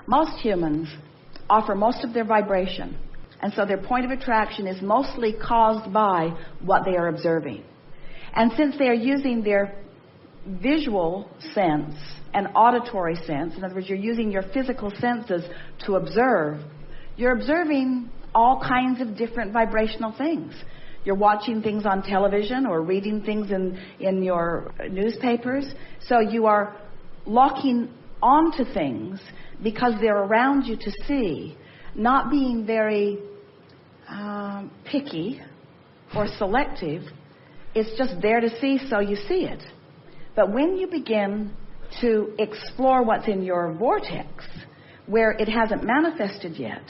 Most humans offer most of their vibration, and so their point of attraction is mostly caused by what they are observing. And since they are using their visual sense and auditory sense, in other words, you're using your physical senses to observe, you're observing all kinds of different vibrational things. You're watching things on television or reading things in your newspapers. So you are locking onto things because they're around you to see, not being very picky or selective. It's just there to see, so you see it. But when you begin to explore what's in your vortex, where it hasn't manifested yet,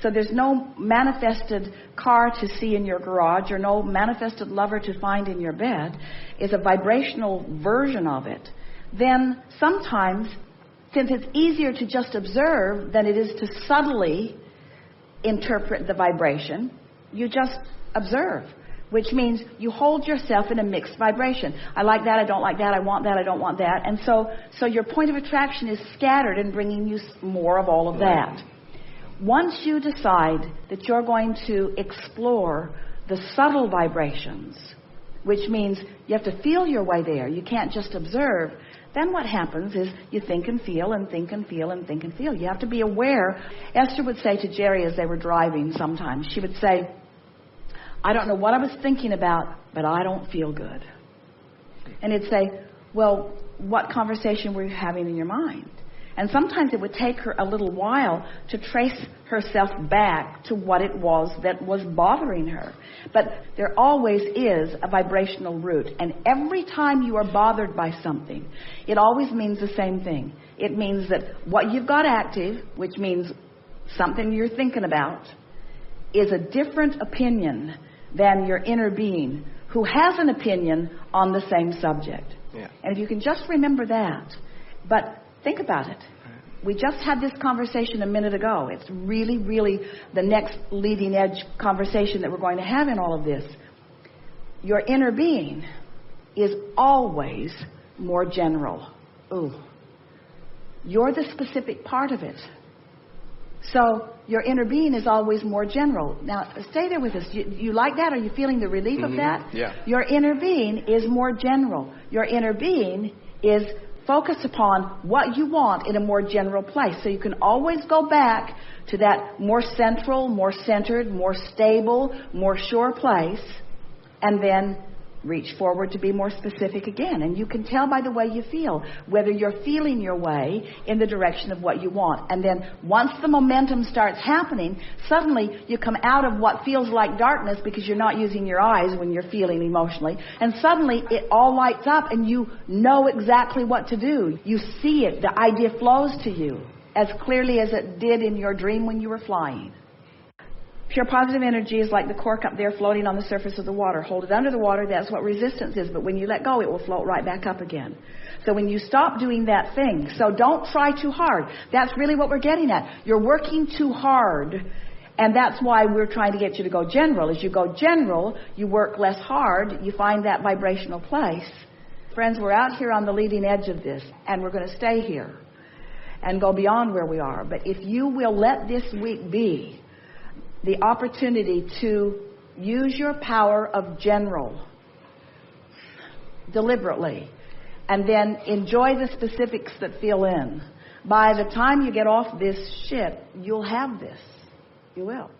so there's no manifested car to see in your garage or no manifested lover to find in your bed, is a vibrational version of it, then sometimes, since it's easier to just observe than it is to subtly interpret the vibration, you just observe, which means you hold yourself in a mixed vibration. I like that, I don't like that, I want that, I don't want that. And so your point of attraction is scattered and bringing you more of all of that. Once you decide that you're going to explore the subtle vibrations, which means you have to feel your way there, you can't just observe, then what happens is you think and feel and think and feel and think and feel. You have to be aware. Esther would say to Jerry as they were driving sometimes, she would say, I don't know what I was thinking about, but I don't feel good. And he'd say, well, what conversation were you having in your mind? And sometimes it would take her a little while to trace herself back to what it was that was bothering her. But there always is a vibrational root. And every time you are bothered by something, it always means the same thing. It means that what you've got active, which means something you're thinking about, is a different opinion than your inner being, who has an opinion on the same subject. Yeah. And if you can just remember that, but think about it. We just had this conversation a minute ago. It's really, really the next leading edge conversation that we're going to have in all of this. Your inner being is always more general. Ooh. You're the specific part of it. So your inner being is always more general. Now, stay there with us. You like that? Are you feeling the relief of that? Yeah. Your inner being is more general. Your inner being is focused upon what you want in a more general place. So you can always go back to that more central, more centered, more stable, more sure place, and then reach forward to be more specific again. And you can tell by the way you feel whether you're feeling your way in the direction of what you want. And then once the momentum starts happening, suddenly you come out of what feels like darkness because you're not using your eyes when you're feeling emotionally. And suddenly it all lights up and you know exactly what to do. You see it. The idea flows to you as clearly as it did in your dream when you were flying. Pure positive energy is like the cork up there floating on the surface of the water. Hold it under the water, that's what resistance is. But when you let go, it will float right back up again. So when you stop doing that thing, so don't try too hard. That's really what we're getting at. You're working too hard, and that's why we're trying to get you to go general. As you go general, you work less hard, you find that vibrational place. Friends, we're out here on the leading edge of this, and we're going to stay here and go beyond where we are. But if you will let this week be the opportunity to use your power of general deliberately and then enjoy the specifics that fill in. By the time you get off this ship, you'll have this. You will.